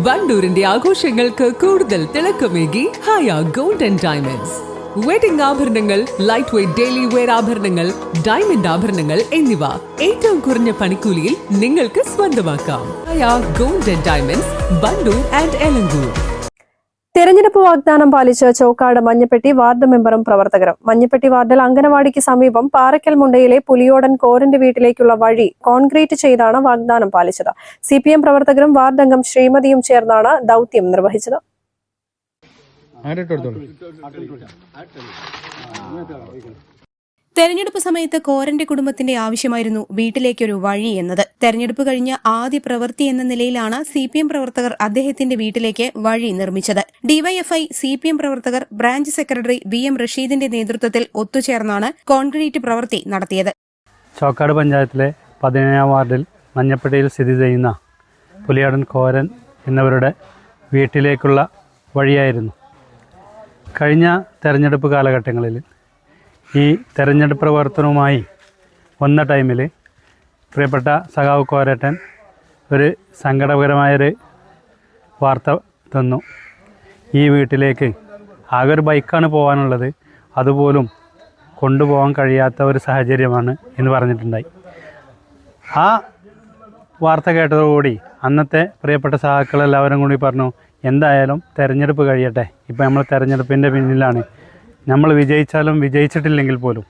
വണ്ടൂരിന്റെ ആഘോഷങ്ങൾക്ക് കൂടുതൽ തിളക്കമേകി Haya gold and diamonds. Wedding ആഭരണങ്ങൾ, ലൈറ്റ് വെയ്റ്റ് ഡെയിലി വെയർ ആഭരണങ്ങൾ, ഡയമണ്ട് ആഭരണങ്ങൾ എന്നിവ ഏറ്റവും കുറഞ്ഞ പണിക്കൂലിയിൽ നിങ്ങൾക്ക് സ്വന്തമാക്കാം. Haya gold and diamonds, Wandoor and Elankur. തെരഞ്ഞെടുപ്പ് വാഗ്ദാനം പാലിച്ച് ചോക്കാട് മഞ്ഞപ്പെട്ടി വാർഡ് മെമ്പറും പ്രവർത്തകരും. മഞ്ഞപ്പെട്ടി വാർഡിൽ അംഗനവാടിക്ക് സമീപം പാറയ്ക്കൽ മുണ്ടയിലെ പുലിയോടൻ കോരന്റെ വീട്ടിലേക്കുള്ള വഴി കോൺക്രീറ്റ് ചെയ്താണ് വാഗ്ദാനം പാലിച്ചത്. CPM പ്രവർത്തകരും വാർഡ് അംഗം ശ്രീമതിയും ചേർന്നാണ് ദൌത്യം നിർവഹിച്ചത്. തെരഞ്ഞെടുപ്പ് സമയത്ത് കോരന്റെ കുടുംബത്തിന്റെ ആവശ്യമായിരുന്നു വീട്ടിലേക്കൊരു വഴി എന്നത്. തെരഞ്ഞെടുപ്പ് കഴിഞ്ഞ ആദ്യ പ്രവൃത്തി എന്ന നിലയിലാണ് CPM പ്രവർത്തകർ അദ്ദേഹത്തിന്റെ വീട്ടിലേക്ക് വഴി നിർമ്മിച്ചത്. DYFI CPM പ്രവർത്തകർ ബ്രാഞ്ച് സെക്രട്ടറി VM റഷീദിന്റെ നേതൃത്വത്തിൽ ഒത്തുചേർന്നാണ് കോൺക്രീറ്റ് പ്രവൃത്തി നടത്തിയത്. ചോക്കാട് പഞ്ചായത്തിലെ 17ാം വാർഡിൽ മഞ്ഞപ്പെട്ടിയിൽ സ്ഥിതി ചെയ്യുന്ന പുലിയാടൻ കോരൻ എന്നിവരുടെ വീട്ടിലേക്കുള്ള വഴിയായിരുന്നു. കഴിഞ്ഞ തെരഞ്ഞെടുപ്പ് കാലഘട്ടങ്ങളിൽ ഈ തെരഞ്ഞെടുപ്പ് പ്രവർത്തനവുമായി വന്ന ടൈമിൽ പ്രിയപ്പെട്ട സഖാവ് കോരട്ടൻ ഒരു സങ്കടകരമായൊരു വാർത്ത തന്നു. ഈ വീട്ടിലേക്ക് ആകെ ഒരു ബൈക്കാണ് പോകാനുള്ളത്, അതുപോലും കൊണ്ടുപോകാൻ കഴിയാത്ത ഒരു സാഹചര്യമാണ് എന്ന് പറഞ്ഞിട്ടുണ്ടായി. ആ വാർത്ത കേട്ടതോടുകൂടി അന്നത്തെ പ്രിയപ്പെട്ട സഖാക്കളെല്ലാവരും കൂടി പറഞ്ഞു, എന്തായാലും തെരഞ്ഞെടുപ്പ് കഴിയട്ടെ, ഇപ്പോൾ നമ്മൾ തെരഞ്ഞെടുപ്പിൻ്റെ പിന്നിലാണ്, നമ്മൾ വിജയിച്ചാലും വിജയിച്ചിട്ടില്ലെങ്കിൽ പോലും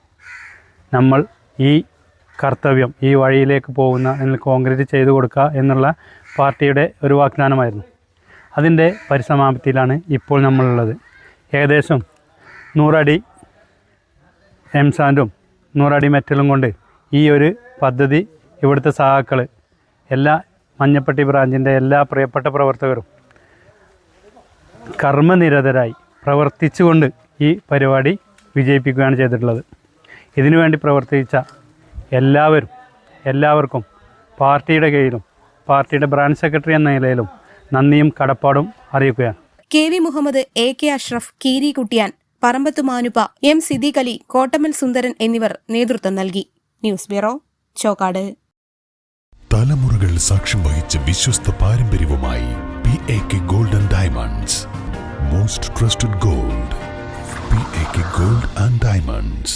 നമ്മൾ ഈ കർത്തവ്യം, ഈ വഴിയിലേക്ക് പോകുന്ന കോൺക്രീറ്റ് ചെയ്തു കൊടുക്കുക എന്നുള്ള പാർട്ടിയുടെ ഒരു വാഗ്ദാനമായിരുന്നു. അതിൻ്റെ പരിസമാപ്തിയിലാണ് ഇപ്പോൾ നമ്മളുള്ളത്. ഏകദേശം 100 അടി എംസാൻഡും 100 അടി മെറ്റലും കൊണ്ട് ഈ ഒരു പദ്ധതി ഇവിടുത്തെ സഹാക്കൾ, എല്ലാ മഞ്ഞപ്പെട്ടി ബ്രാഞ്ചിൻ്റെ എല്ലാ പ്രിയപ്പെട്ട പ്രവർത്തകരും കർമ്മനിരതരായി പ്രവർത്തിച്ചുകൊണ്ട് ഈ പരിപാടി വിജയിപ്പിക്കുകയാണ് ചെയ്തിട്ടുള്ളത്. ഇതിനുവേണ്ടി പ്രവർത്തിച്ച എല്ലാവർക്കും പാർട്ടിയുടെ കീഴിലും പാർട്ടിയുടെ ബ്രാഞ്ച് സെക്രട്ടറി എന്ന നിലയിലും നന്ദിയും കടപ്പാടും അറിയിക്കുകയാണ്. KV മുഹമ്മദ്, AK അഷ്റഫ്, കീരി കുട്ടിയാൻ, പറമ്പത്ത് മാനുപ്പ, M സിദ്ദീഖ് അലി, കോട്ടമ്മൽ സുന്ദരൻ എന്നിവർ നേതൃത്വം നൽകി. News bureau, Chokkad. തലമുറകൾ സാക്ഷ്യം വഹിച്ച വിശ്വസ്ത പാരമ്പര്യവുമായി PAK gold and diamonds. Most trusted gold, PAK Gold and Diamonds.